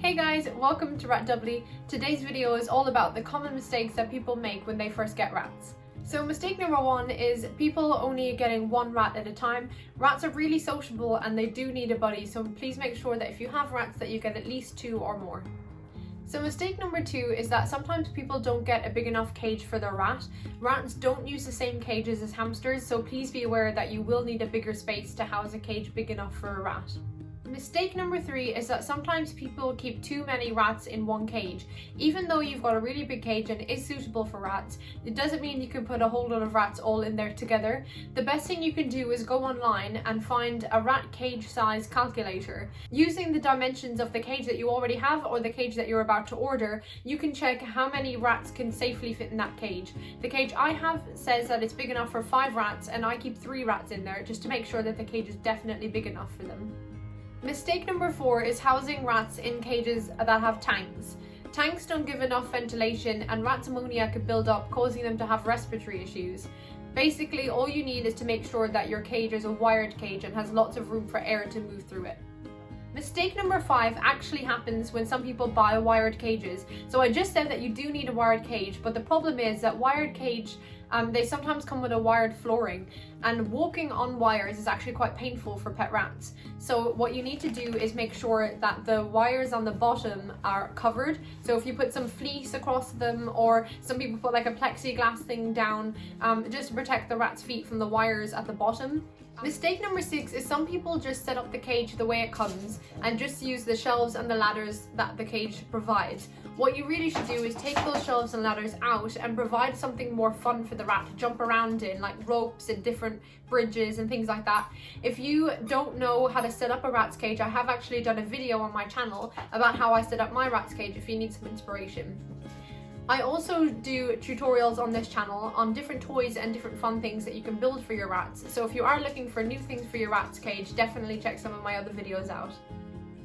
Hey guys, welcome to Ratdubly. Today's video is all about the common mistakes that people make when they first get rats. So mistake number one is people only getting one rat at a time. Rats are really sociable and they do need a buddy, so please make sure that if you have rats that you get at least 2 or more. So mistake number 2 is that sometimes people don't get a big enough cage for their rat. Rats don't use the same cages as hamsters, so please be aware that you will need a bigger space to house a cage big enough for a rat. Mistake number 3 is that sometimes people keep too many rats in one cage. Even though you've got a really big cage and it is suitable for rats, it doesn't mean you can put a whole lot of rats all in there together. The best thing you can do is go online and find a rat cage size calculator. Using the dimensions of the cage that you already have or the cage that you're about to order, you can check how many rats can safely fit in that cage. The cage I have says that it's big enough for 5 rats, and I keep 3 rats in there just to make sure that the cage is definitely big enough for them. Mistake number 4 is housing rats in cages that have tanks. Tanks don't give enough ventilation and rats' ammonia could build up, causing them to have respiratory issues. Basically, all you need is to make sure that your cage is a wired cage and has lots of room for air to move through it. Mistake number 5 actually happens when some people buy wired cages. So I just said that you do need a wired cage, but the problem is that wired cage, they sometimes come with a wired flooring, and walking on wires is actually quite painful for pet rats. So what you need to do is make sure that the wires on the bottom are covered. So if you put some fleece across them, or some people put like a plexiglass thing down, just to protect the rat's feet from the wires at the bottom. Mistake number 6 is some people just set up the cage the way it comes and just use the shelves and the ladders that the cage provides. What you really should do is take those shelves and ladders out and provide something more fun for the rat to jump around in, like ropes and different bridges and things like that. If you don't know how to set up a rat's cage, I have actually done a video on my channel about how I set up my rat's cage if you need some inspiration. I also do tutorials on this channel on different toys and different fun things that you can build for your rats. So if you are looking for new things for your rat's cage, definitely check some of my other videos out.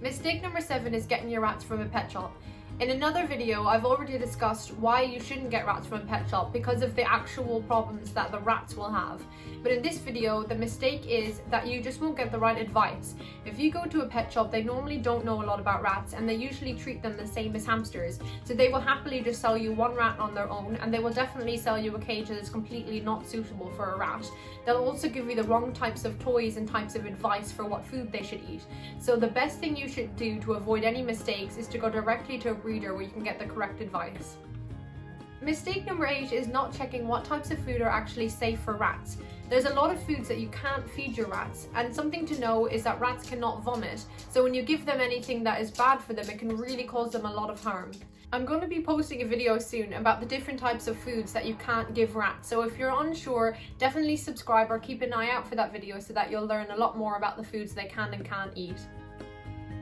Mistake number 7 is getting your rats from a pet shop. In another video, I've already discussed why you shouldn't get rats from a pet shop because of the actual problems that the rats will have. But in this video, the mistake is that you just won't get the right advice. If you go to a pet shop, they normally don't know a lot about rats and they usually treat them the same as hamsters. So they will happily just sell you one rat on their own, and they will definitely sell you a cage that is completely not suitable for a rat. They'll also give you the wrong types of toys and types of advice for what food they should eat. So the best thing you should do to avoid any mistakes is to go directly to a breeder where you can get the correct advice. Mistake number 8 is not checking what types of food are actually safe for rats. There's a lot of foods that you can't feed your rats, and something to know is that rats cannot vomit, so when you give them anything that is bad for them, it can really cause them a lot of harm. I'm going to be posting a video soon about the different types of foods that you can't give rats, so if you're unsure, definitely subscribe or keep an eye out for that video so that you'll learn a lot more about the foods they can and can't eat.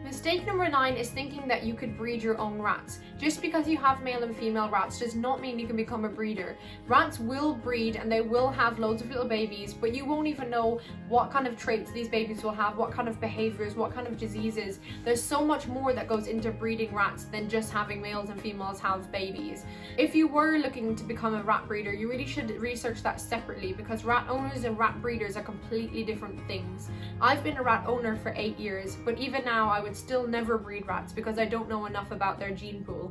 Mistake number 9 is thinking that you could breed your own rats. Just because you have male and female rats does not mean you can become a breeder. Rats will breed and they will have loads of little babies, but you won't even know what kind of traits these babies will have, what kind of behaviors, what kind of diseases. There's so much more that goes into breeding rats than just having males and females have babies. If you were looking to become a rat breeder, you really should research that separately, because rat owners and rat breeders are completely different things. I've been a rat owner for 8 years, but even now I would still never breed rats because I don't know enough about their gene pool.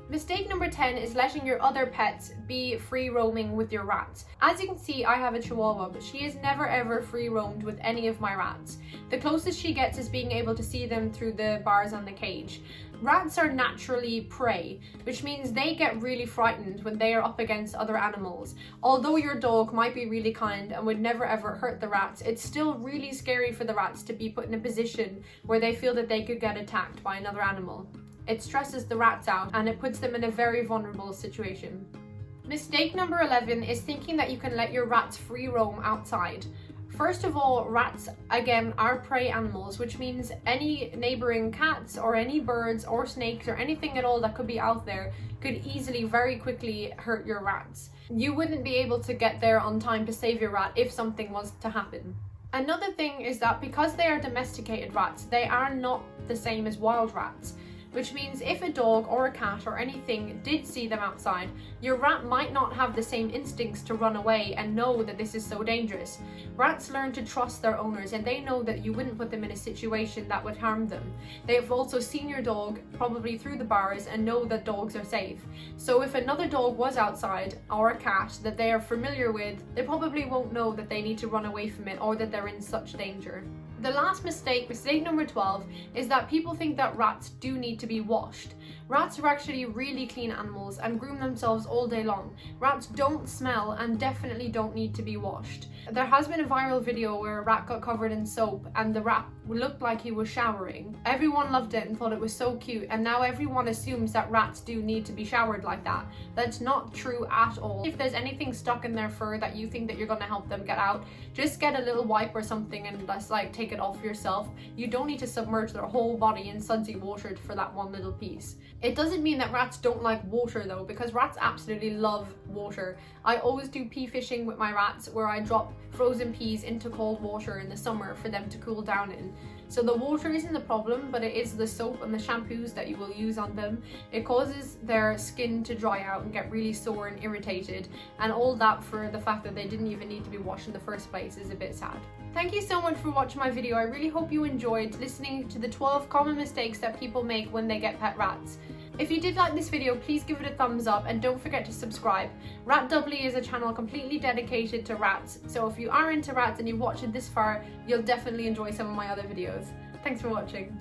Mistake number 10 is letting your other pets be free roaming with your rats. As you can see, I have a Chihuahua, but she has never ever free roamed with any of my rats. The closest she gets is being able to see them through the bars on the cage. Rats are naturally prey, which means they get really frightened when they are up against other animals. Although your dog might be really kind and would never ever hurt the rats, it's still really scary for the rats to be put in a position where they feel that they could get attacked by another animal. It stresses the rats out and it puts them in a very vulnerable situation. Mistake number 11 is thinking that you can let your rats free roam outside. First of all, rats, again, are prey animals, which means any neighboring cats or any birds or snakes or anything at all that could be out there could easily, very quickly hurt your rats. You wouldn't be able to get there on time to save your rat if something was to happen. Another thing is that because they are domesticated rats, they are not the same as wild rats. which means if a dog or a cat or anything did see them outside, your rat might not have the same instincts to run away and know that this is so dangerous. Rats learn to trust their owners, and they know that you wouldn't put them in a situation that would harm them. They have also seen your dog, probably through the bars, and know that dogs are safe. So if another dog was outside, or a cat that they are familiar with, they probably won't know that they need to run away from it or that they're in such danger. The last mistake number 12, is that people think that rats do need to be washed. Rats are actually really clean animals and groom themselves all day long. Rats don't smell and definitely don't need to be washed. There has been a viral video where a rat got covered in soap and the rat looked like he was showering. Everyone loved it and thought it was so cute, and now everyone assumes that rats do need to be showered like that. That's not true at all. If there's anything stuck in their fur that you think that you're gonna help them get out, just get a little wipe or something and just like take it off yourself. You don't need to submerge their whole body in sudsy water for that one little piece. It doesn't mean that rats don't like water though, because rats absolutely love water. I always do pea fishing with my rats, where I drop frozen peas into cold water in the summer for them to cool down in. So the water isn't the problem, but it is the soap and the shampoos that you will use on them. It causes their skin to dry out and get really sore and irritated, and all that for the fact that they didn't even need to be washed in the first place is a bit sad. Thank you so much for watching my video. I really hope you enjoyed listening to the 12 common mistakes that people make when they get pet rats. If you did like this video, please give it a thumbs up and don't forget to subscribe. Ratdubly is a channel completely dedicated to rats, so if you are into rats and you've watched it this far, you'll definitely enjoy some of my other videos. Thanks for watching.